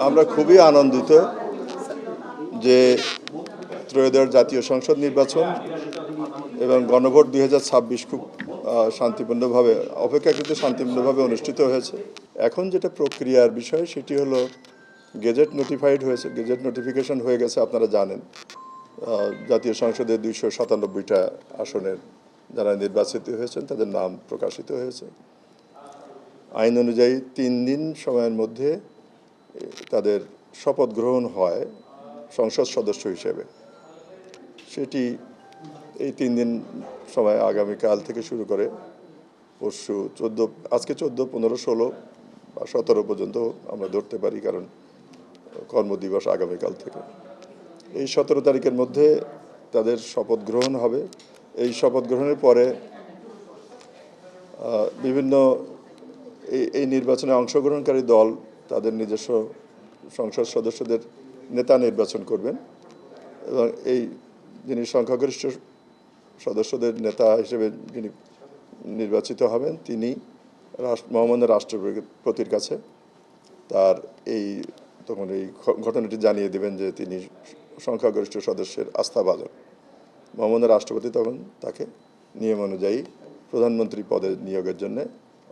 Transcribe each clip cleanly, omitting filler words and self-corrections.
আমরা খুবই আনন্দিত যে ত্রয়োদশ জাতীয় সংসদ নির্বাচন এবং গণভোট 2026 খুব শান্তিপূর্ণভাবে অপেক্ষাকৃত শান্তিপূর্ণভাবে অনুষ্ঠিত হয়েছে। এখন যেটা প্রক্রিয়ার বিষয় সেটি হলো গেজেট নোটিফাইড হয়েছে, গেজেট নোটিফিকেশন হয়ে গেছে। আপনারা জানেন জাতীয় সংসদের 297টা আসনের যারা নির্বাচিত হয়েছেন তাদের নাম প্রকাশিত হয়েছে। আইন অনুযায়ী 3 দিন সময়ের মধ্যে তাদের শপথ গ্রহণ হয় সংসদ সদস্য হিসেবে। সেটি এই 3 দিন সময় আগামীকাল থেকে শুরু করে পরশু আজকে 14, 15, 16 বা 17 পর্যন্ত আমরা ধরতে পারি, কারণ কর্মদিবস আগামীকাল থেকে। এই 17 তারিখের মধ্যে তাদের শপথ গ্রহণ হবে। এই শপথ গ্রহণের পরে বিভিন্ন এই নির্বাচনে অংশগ্রহণকারী দল তাদের নিজস্ব সংসদ সদস্যদের নেতা নির্বাচন করবেন এবং এই যিনি সংখ্যাগরিষ্ঠ সদস্যদের নেতা হিসেবে যিনি নির্বাচিত হবেন তিনি মহামান্য রাষ্ট্রপতির কাছে তার তখন এই ঘটনাটি জানিয়ে দেবেন যে তিনি সংখ্যাগরিষ্ঠ সদস্যের আস্থাভাজন। মহামান্য রাষ্ট্রপতি তখন তাকে নিয়ম অনুযায়ী প্রধানমন্ত্রী পদে নিয়োগের জন্য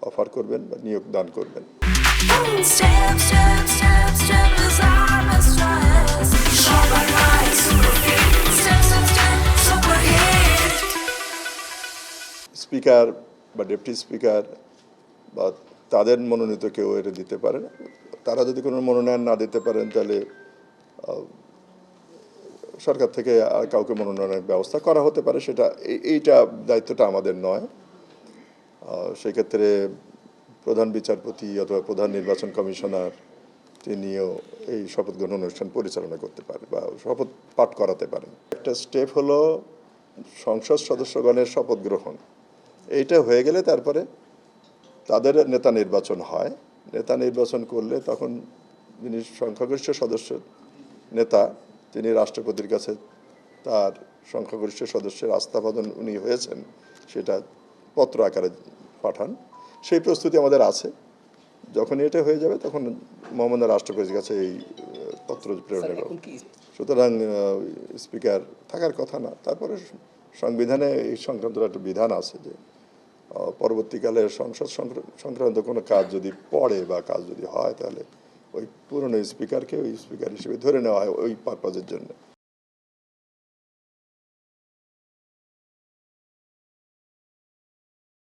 অফার করবেন বা নিয়োগ দান করবেন। স্পিকার বা ডেপুটি স্পিকার বা তাদের মনোনীত কেউ এটা দিতে পারেন। তারা যদি কোনো মনোনয়ন না দিতে পারেন তাহলে সরকার থেকে আর কাউকে মনোনয়নের ব্যবস্থা করা হতে পারে। এইটা দায়িত্বটা আমাদের নয়। সেক্ষেত্রে প্রধান বিচারপতি অথবা প্রধান নির্বাচন কমিশনার তিনিও এই শপথ গ্রহণ অনুষ্ঠান পরিচালনা করতে পারে বা শপথ পাঠ করাতে পারেন। একটা স্টেপ হলো সংসদ সদস্যগণের শপথ গ্রহণ। এইটা হয়ে গেলে তারপরে তাদের নেতা নির্বাচন হয়। নেতা নির্বাচন করলে তখন যিনি সংখ্যাগরিষ্ঠ সদস্য নেতা তিনি রাষ্ট্রপতির কাছে তার সংখ্যাগরিষ্ঠ সদস্যের আস্থাভাজন উনি হয়েছেন সেটা পত্র আকারে পাঠান। সেই প্রস্তুতি আমাদের আছে। যখনই এটা হয়ে যাবে তখন মহামান্য রাষ্ট্রপতির কাছে এই পত্র প্রেরণের। সুতরাং স্পিকার থাকার কথা না। তারপরে সংবিধানে এই সংক্রান্ত একটা বিধান আছে যে পরবর্তীকালে সংসদ সংক্রান্ত কোনো কাজ যদি পড়ে বা কাজ যদি হয় তাহলে ওই পুরনো স্পিকারকে ওই স্পিকার হিসেবে ধরে নেওয়া হয় ওই পারপাজের জন্য।